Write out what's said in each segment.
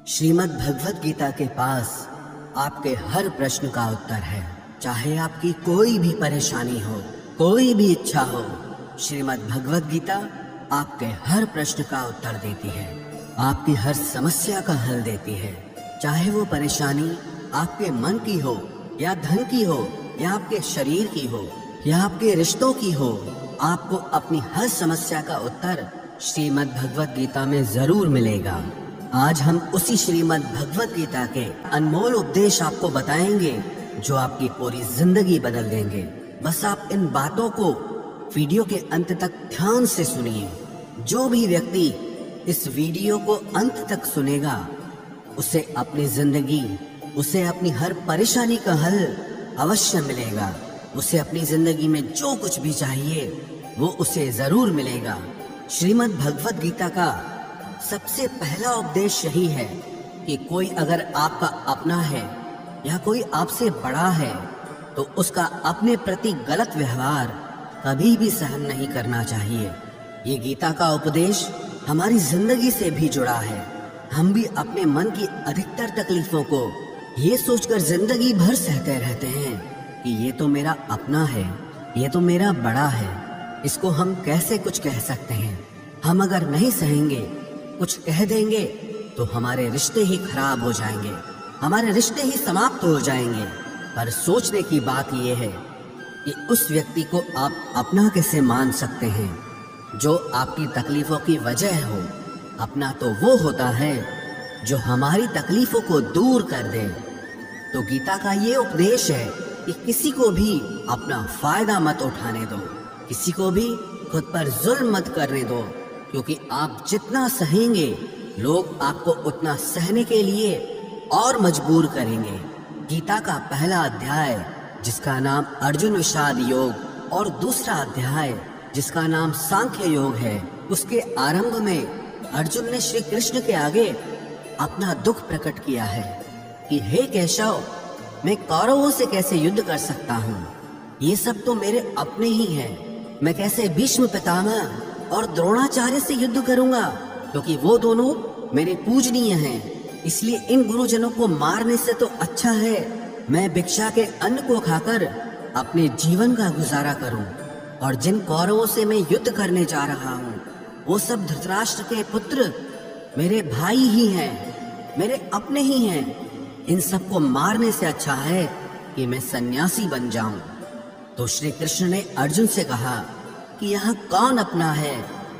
श्रीमद् भगवत गीता के पास आपके हर प्रश्न का उत्तर है। चाहे आपकी कोई भी परेशानी हो, कोई भी इच्छा हो, श्रीमद् भगवत गीता आपके हर प्रश्न का उत्तर देती है, आपकी हर समस्या का हल देती है। चाहे वो परेशानी आपके मन की हो या धन की हो या आपके शरीर की हो या आपके रिश्तों की हो, आपको अपनी हर समस्या का उत्तर श्रीमद् भगवत गीता में जरूर मिलेगा। आज हम उसी श्रीमद् भगवत गीता के अनमोल उपदेश आपको बताएंगे जो आपकी पूरी जिंदगी बदल देंगे। बस आप इन बातों को वीडियो के अंत तक ध्यान से सुनिए। जो भी व्यक्ति इस वीडियो को अंत तक सुनेगा उसे अपनी जिंदगी, उसे अपनी हर परेशानी का हल अवश्य मिलेगा। उसे अपनी जिंदगी में जो कुछ भी चाहिए वो उसे जरूर मिलेगा। श्रीमद् भगवत गीता का सबसे पहला उपदेश यही है कि कोई अगर आपका अपना है या कोई आपसे बड़ा है तो उसका अपने प्रति गलत व्यवहार कभी भी सहन नहीं करना चाहिए। ये गीता का उपदेश हमारी जिंदगी से भी जुड़ा है। हम भी अपने मन की अधिकतर तकलीफों को ये सोचकर जिंदगी भर सहते रहते हैं कि ये तो मेरा अपना है, ये तो मेरा बड़ा है, इसको हम कैसे कुछ कह सकते हैं। हम अगर नहीं सहेंगे, कुछ कह देंगे तो हमारे रिश्ते ही खराब हो जाएंगे, हमारे रिश्ते ही समाप्त हो जाएंगे। पर सोचने की बात यह है कि उस व्यक्ति को आप अपना कैसे मान सकते हैं जो आपकी तकलीफों की वजह हो। अपना तो वो होता है जो हमारी तकलीफों को दूर कर दे। तो गीता का ये उपदेश है कि किसी को भी अपना फायदा मत उठाने दो, किसी को भी खुद पर जुल्म मत करने दो, क्योंकि आप जितना सहेंगे लोग आपको उतना सहने के लिए और मजबूर करेंगे। गीता का पहला अध्याय जिसका नाम अर्जुन विषाद योग और दूसरा अध्याय जिसका नाम सांख्य योग है, उसके आरंभ में अर्जुन ने श्री कृष्ण के आगे अपना दुख प्रकट किया है कि हे केशव, मैं कौरवों से कैसे युद्ध कर सकता हूँ। ये सब तो मेरे अपने ही हैं। मैं कैसे भीष्म पितामह और द्रोणाचार्य से युद्ध करूंगा, क्योंकि वो दोनों मेरे पूजनीय हैं। इसलिए इन गुरुजनों को मारने से तो अच्छा है मैं भिक्षा के अन्न को खाकर अपने जीवन का गुजारा करूं। और जिन कौरवों से मैं युद्ध करने जा रहा हूं वो सब धृतराष्ट्र के पुत्र मेरे भाई ही हैं, मेरे अपने ही हैं। इन सबको मारने से अच्छा है कि मैं सन्यासी बन जाऊं। तो श्री कृष्ण ने अर्जुन से कहा कि यहाँ कौन अपना है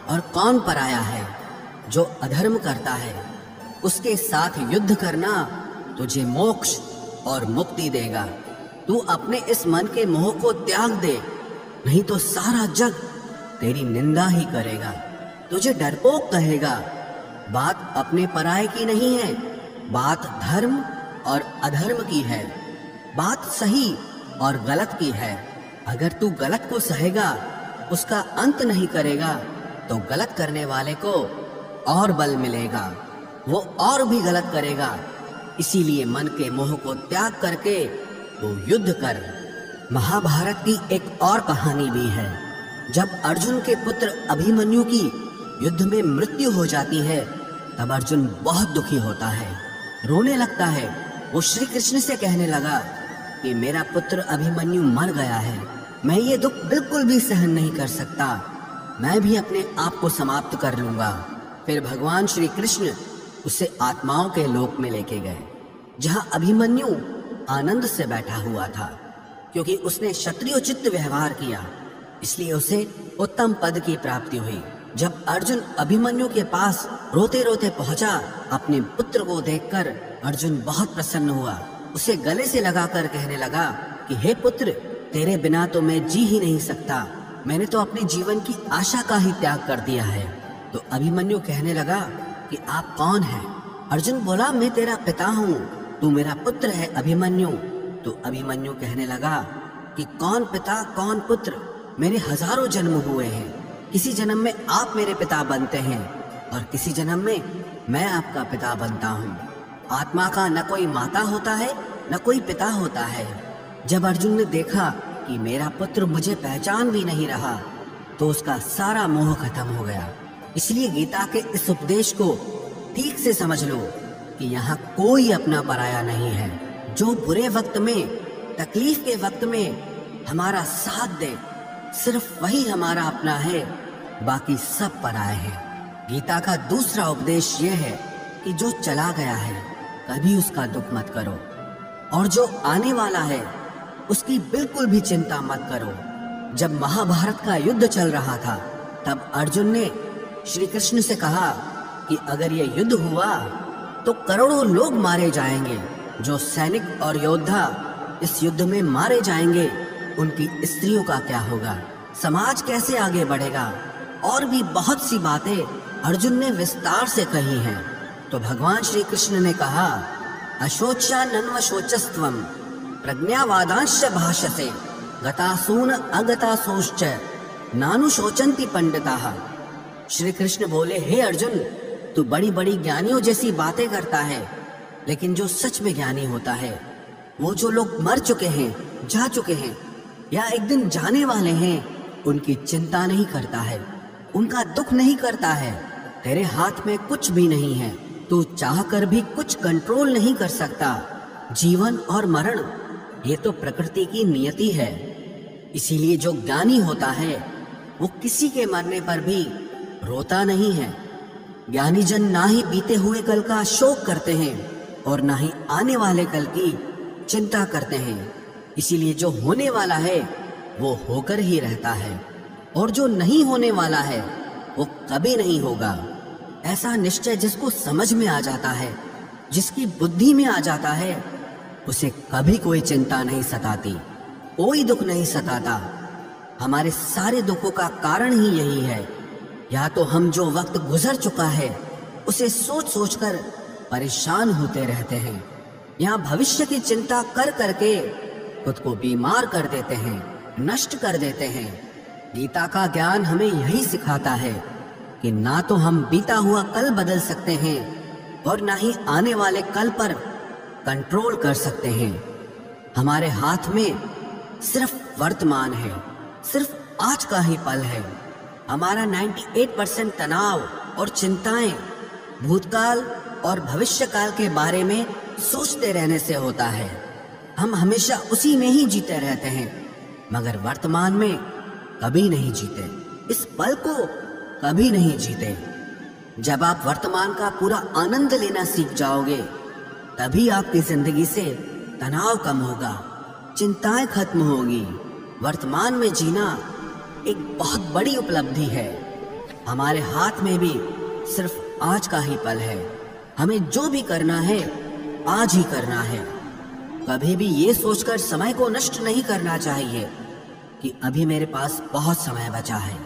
और कौन पराया है। जो अधर्म करता है उसके साथ युद्ध करना तुझे मोक्ष और मुक्ति देगा। तू अपने इस मन के मोह को त्याग दे, नहीं तो सारा जग तेरी निंदा ही करेगा, तुझे डरपोक कहेगा। बात अपने पराये की नहीं है, बात धर्म और अधर्म की है, बात सही और गलत की है। अगर तू गलत को सहेगा, उसका अंत नहीं करेगा, तो गलत करने वाले को और बल मिलेगा, वो और भी गलत करेगा। इसीलिए मन के मोह को त्याग करके वो युद्ध कर। महाभारत की एक और कहानी भी है। जब अर्जुन के पुत्र अभिमन्यु की युद्ध में मृत्यु हो जाती है तब अर्जुन बहुत दुखी होता है, रोने लगता है। वो श्री कृष्ण से कहने लगा कि मेरा पुत्र अभिमन्यु मर गया है, मैं ये दुख बिल्कुल भी सहन नहीं कर सकता, मैं भी अपने आप को समाप्त कर लूंगा। फिर भगवान श्री कृष्ण उसे आत्माओं के लोक में लेके गए, जहां अभिमन्यु आनंद से बैठा हुआ था, क्योंकि उसने क्षत्रियोचित व्यवहार किया, इसलिए उसे उत्तम पद की प्राप्ति हुई। जब अर्जुन अभिमन्यु के पास रोते रोते पहुंचा, अपने पुत्र को देखकर अर्जुन बहुत प्रसन्न हुआ। उसे गले से लगाकर कहने लगा कि हे पुत्र, तेरे बिना तो मैं जी ही नहीं सकता, मैंने तो अपने जीवन की आशा का ही त्याग कर दिया है। तो अभिमन्यु कहने लगा कि आप कौन हैं? अर्जुन बोला, मैं तेरा पिता हूँ, तू मेरा पुत्र है अभिमन्यु। तो अभिमन्यु कहने लगा कि कौन पिता कौन पुत्र, मेरे हजारों जन्म हुए हैं, किसी जन्म में आप मेरे पिता बनते हैं और किसी जन्म में मैं आपका पिता बनता हूँ। आत्मा का न कोई माता होता है न कोई पिता होता है। जब अर्जुन ने देखा कि मेरा पुत्र मुझे पहचान भी नहीं रहा तो उसका सारा मोह खत्म हो गया। इसलिए गीता के इस उपदेश को ठीक से समझ लो कि यहाँ कोई अपना पराया नहीं है। जो बुरे वक्त में, तकलीफ के वक्त में हमारा साथ दे, सिर्फ वही हमारा अपना है, बाकी सब पराए हैं। गीता का दूसरा उपदेश यह है कि जो चला गया है कभी उसका दुख मत करो, और जो आने वाला है उसकी बिल्कुल भी चिंता मत करो। जब महाभारत का युद्ध चल रहा था तब अर्जुन ने श्री कृष्ण से कहा कि अगर ये युद्ध हुआ तो करोड़ों लोग मारे जाएंगे। जो सैनिक और योद्धा इस युद्ध में मारे जाएंगे उनकी स्त्रियों का क्या होगा, समाज कैसे आगे बढ़ेगा, और भी बहुत सी बातें अर्जुन ने विस्तार से कही हैं। तो भगवान श्री कृष्ण ने कहा, अशोच्यानन्वशोचस्त्वं प्रज्ञावादांश्च भाषसे गतासून अगतासोश्च नानुशोचन्ति पंडिताः। श्री कृष्ण बोले, हे अर्जुन, तू बड़ी बड़ी ज्ञानियों जैसी बातें करता है, लेकिन जो सच में ज्ञानी होता है, वो जो लोग मर चुके हैं, जा चुके हैं या एक दिन जाने वाले हैं, उनकी चिंता नहीं करता है, उनका दुख नहीं करता है। तेरे हाथ में कुछ भी नहीं है, तू चाह कर भी कुछ कंट्रोल नहीं कर सकता। जीवन और मरण ये तो प्रकृति की नियति है। इसीलिए जो ज्ञानी होता है वो किसी के मरने पर भी रोता नहीं है। ज्ञानी जन ना ही बीते हुए कल का शोक करते हैं और ना ही आने वाले कल की चिंता करते हैं। इसीलिए जो होने वाला है वो होकर ही रहता है, और जो नहीं होने वाला है वो कभी नहीं होगा। ऐसा निश्चय जिसको समझ में आ जाता है, जिसकी बुद्धि में आ जाता है, उसे कभी कोई चिंता नहीं सताती, कोई दुख नहीं सताता। हमारे सारे दुखों का कारण ही यही है। या तो हम जो वक्त गुजर चुका है उसे सोच सोच कर परेशान होते रहते हैं, या भविष्य की चिंता कर करके खुद को बीमार कर देते हैं, नष्ट कर देते हैं। गीता का ज्ञान हमें यही सिखाता है कि ना तो हम बीता हुआ कल बदल सकते हैं और ना ही आने वाले कल पर कंट्रोल कर सकते हैं। हमारे हाथ में सिर्फ वर्तमान है, सिर्फ आज का ही पल है। हमारा 98% तनाव और चिंताएं भूतकाल और भविष्य काल के बारे में सोचते रहने से होता है। हम हमेशा उसी में ही जीते रहते हैं, मगर वर्तमान में कभी नहीं जीते, इस पल को कभी नहीं जीते। जब आप वर्तमान का पूरा आनंद लेना सीख जाओगे, तभी आपकी जिंदगी से तनाव कम होगा, चिंताएं खत्म होगी। वर्तमान में जीना एक बहुत बड़ी उपलब्धि है। हमारे हाथ में भी सिर्फ आज का ही पल है। हमें जो भी करना है आज ही करना है। कभी भी ये सोचकर समय को नष्ट नहीं करना चाहिए कि अभी मेरे पास बहुत समय बचा है।